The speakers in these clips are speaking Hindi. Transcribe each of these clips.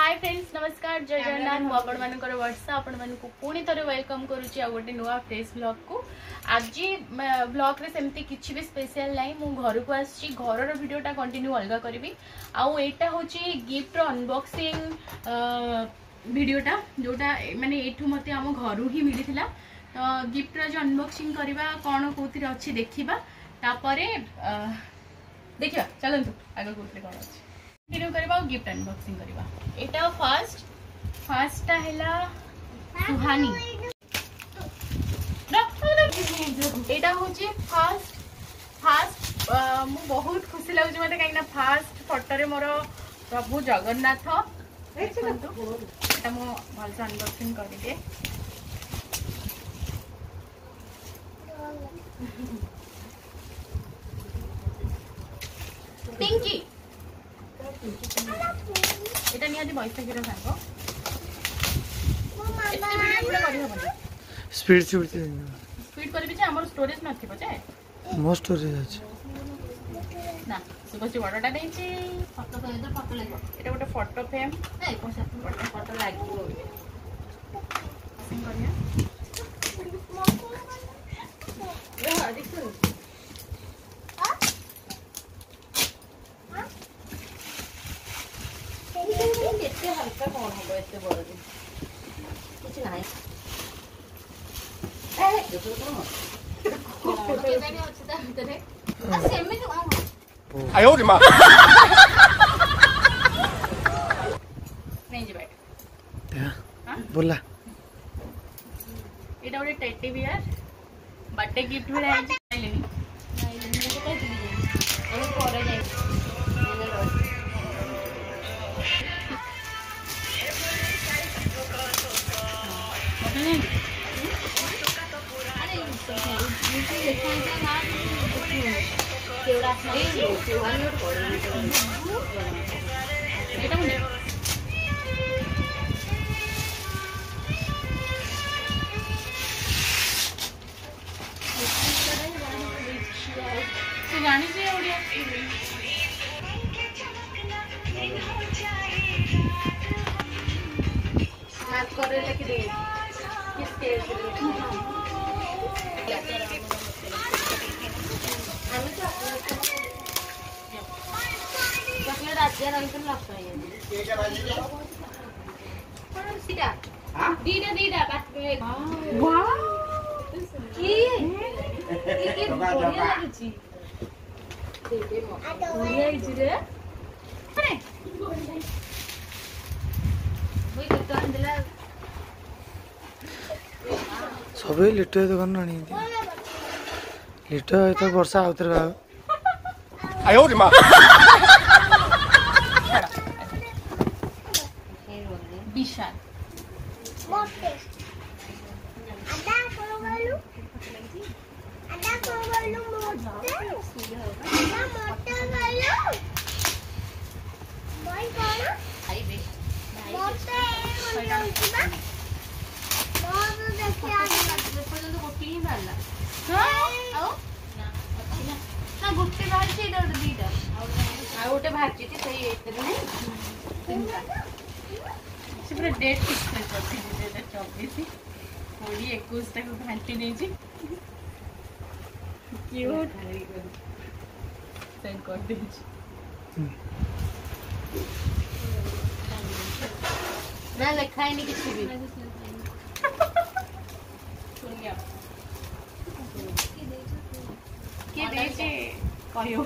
हाय फ्रेंड्स नमस्कार जय जगन्नाथ मु आपण मानकर वर्षा आपण मानकु पुणी थरे वेलकम करूची आ गोटे नुआ फ्रेश ब्लॉग को आज ब्लॉग रे सेमती किछि भी स्पेशल नाही मु घर को आछि घर रो वीडियोटा कंटिन्यू अलगा करबी आ एटा होची गिफ्ट रो अनबॉक्सिंग वीडियोटा जोटा माने एठू मते हम घरु ही मिलिथिला तो गिफ्ट रो जो अनबॉक्सिंग करबा कोन कोथि रे अछि देखिबा तापरे देखिबा चलंतु आगे कोथि कोन अछि कंटिन्यू करबा गिफ्ट अनबॉक्सिंग करबा एटा फर्स्ट हैला सुहानी एटा होची फर्स्ट मु बहुत खुशी लागुची मते काइना फर्स्ट फोटो रे मोर प्रभु जगन्नाथ एटा मु भलसे अनबॉक्सिंग करि दे पिंकी এটা নিয়ে আদি বৈশাখীর সাঙ্গ এতে ভিডিও পুরা করি হবনি স্পিড করবি যে আমার স্টোরেজ নথিব যে মো স্টোরেজ আছে না সুবজি বড়টা দেইছি ফটো কইদে ফটো লাগবে এটা গোটে ফটো ফ্রেম এই কোসা ফটো লাগিব সিং করিয়া এ হা দেখছো केते हल्का कोन हो एते बड़ दिन कुछ नाही ए देखो कोन के जानी अछि ता भीतरे आ सेमे तो आयो रे मां नहीं जी बैठ हां बोला एटा ओडे टेडी बियर बर्थडे गिफ्ट में आई लेनी नहीं तो कह दिली अरे करे जाई जानी चाहिए ओडिया मैथ करे लेके दे किसके आम्ही चॉकलेट राज्य रंग लागतो सीधा दीदा दीदा बात वाह की ये बढ़िया लागुची देदे मो बढ़िया इची रे अरे मुई तो अंदला सबे लिटो दुकान आनी लिटो तो वर्षा आउतर बा आयो रे मां विशाल मोटे आदा कोगलू मोटे गलो भाई कोन आई बे मोटे मोलुबा बहुत देखि आ पर्यंत गोटी ही मारला हां आओ ना गोटी बाहर से इधर दीदा आ गोटे बाहर छी ते सही एते नहीं सिर्फ डेट फिक्स कर दी 2024 होली 21 तक घंटी नहीं जी क्यूट सेंड कर दे ना लिखा है नहीं किसी भी सुन गया के देचे कहियो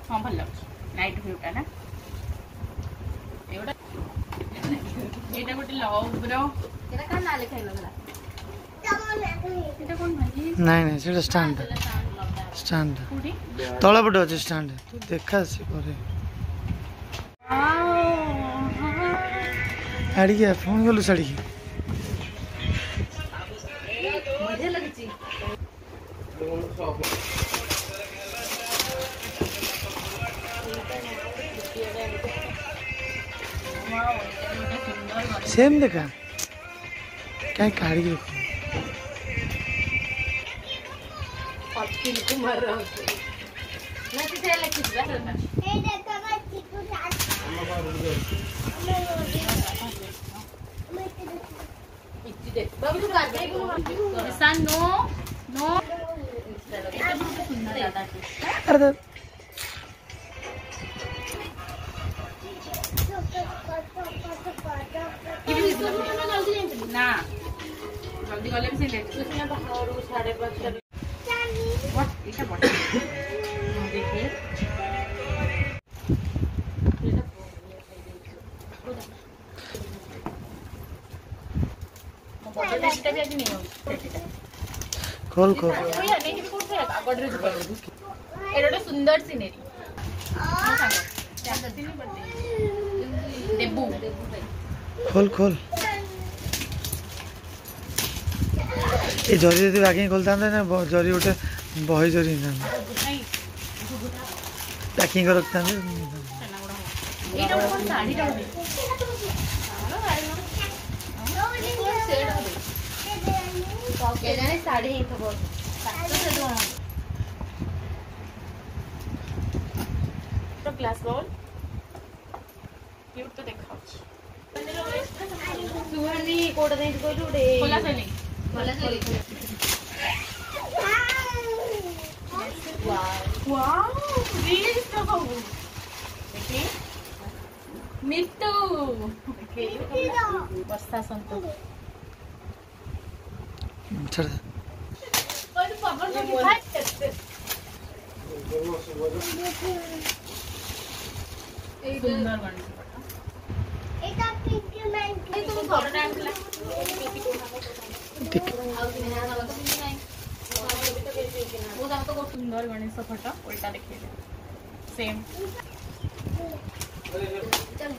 हाँ भल लगे नाइट व्यूटा ना एटा गोटे लव रो एटा का ना लिखाई लगला एटा कोन भाई नहीं नहीं सेटा स्टैंड तळा पटे अछि स्टैंड तू देखा से करे आड़ी के फोन गलु साड़ी मजे लगची सेम देखा क्या काढ़ी रखो अतिल कुमार रहते ना से लिखि दिबा ए देखो का चिकू साथ इति देख बाबू तू कर दे निशान नो नो এটা बहुत सुंदर दादा अरे ना जल्दी गले से लेट उसने बाहर 5:30 व्हाट এটা বট देखिए बॉटल भी आज नहीं हो खोल खोल कोई नहीं भी कोठे कागड़ रे जुबा एटा सुंदर सीनरी क्या करती नहीं पड़ती देबू खोल खोल ये जरी यदि आगे खोलता ना जरी उठे बही जरी ना पैकिंग कर रखता है एटा कोन साड़ी टा केजाने साड़ी ही थबो सातो से दो तो ग्लास बॉल क्यूट तो देखा सुहानी कोड दे कोइलु डे खोला से नहीं वाओ रील्स तो हो देखिए मिट्टू देखिए बस्ता संतो चल और पवन को फाइट करते ए सुंदर बन एटा पिंक मैन ए तुम घर टाइम ला ठीक वो दाम तो बहुत सुंदर गणेश फोटो उल्टा देखिए सेम चल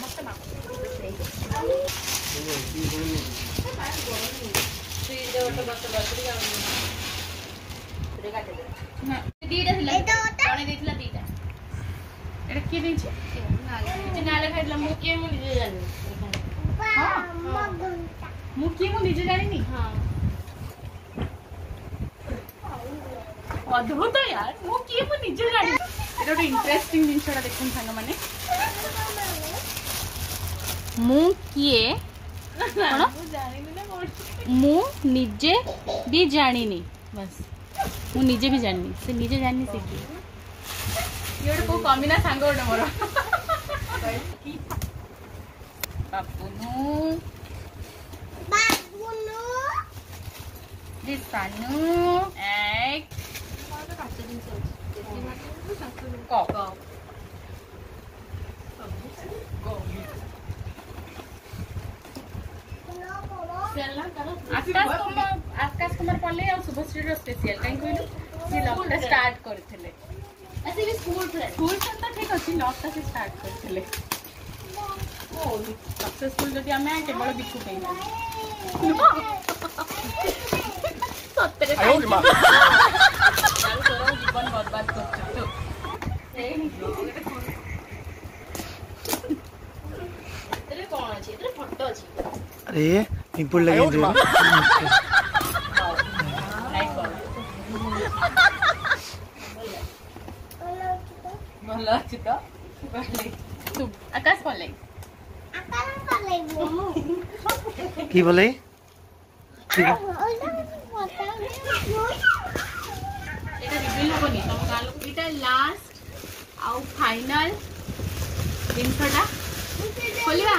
मस्त ना दीटा थिला कोने देथिला दीटा एटा के देछि जे नाले खाइला मु के मु निजे जानि हां मु के मु निजे जानि नी हां अद्भुत यार मु के मु निजे जानि एटा तो इंटरेस्टिंग दिन छडा देखुन संग माने मु किए कोन मु निजे भी जानिनी बस मु निजे भी जानिनी से निजे जानिनी से की योड को कमिना सांग ओड मोर बाबुनु दिसानु एक कप आकाश कुमार पल्ले और शुभश्री स्पेशल कहीं कहलु सी लॉकटा स्टार्ट करथिले ऐसे भी स्कूल फ्रेंड तो ठीक अछि लॉकटा से स्टार्ट करथिले ओ सक्सेसफुल जदि हमें केवल बिकु पे सत्तरे जीवन बर्बाद करछु तो एतरे कोन अछि एतरे फोटो अछि अरे पिंपल लगे दे लाइक कर भलो अछि तो तू आकाश बोले की बोले ठीक है एटा रिवील होनी तम कालो इटा लास्ट आउ फाइनल दिन छडा खोलिबा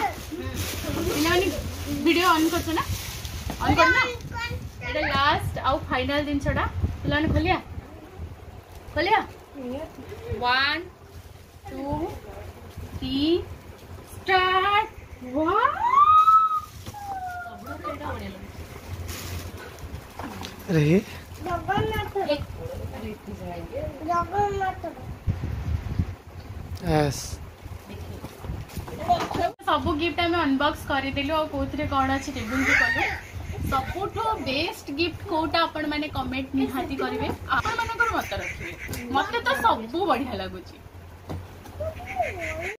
पिलानी वीडियो ऑन करछो ना ऑन करना एटा लास्ट आउ फाइनल दिन छडा पिलानी खोलिया 1 2 3 स्टार्ट वाओ अरे यस सब गिफ्ट आम अनबॉक्स करदेलु आ कोथरे कोन अछि टेबुल के कलु सबुठो बेस्ट गिफ्ट कोटा आपण माने कमेंट निहाती करिवे आपण मानकर मत रखिवे मते तो सब बढ़िया लागुची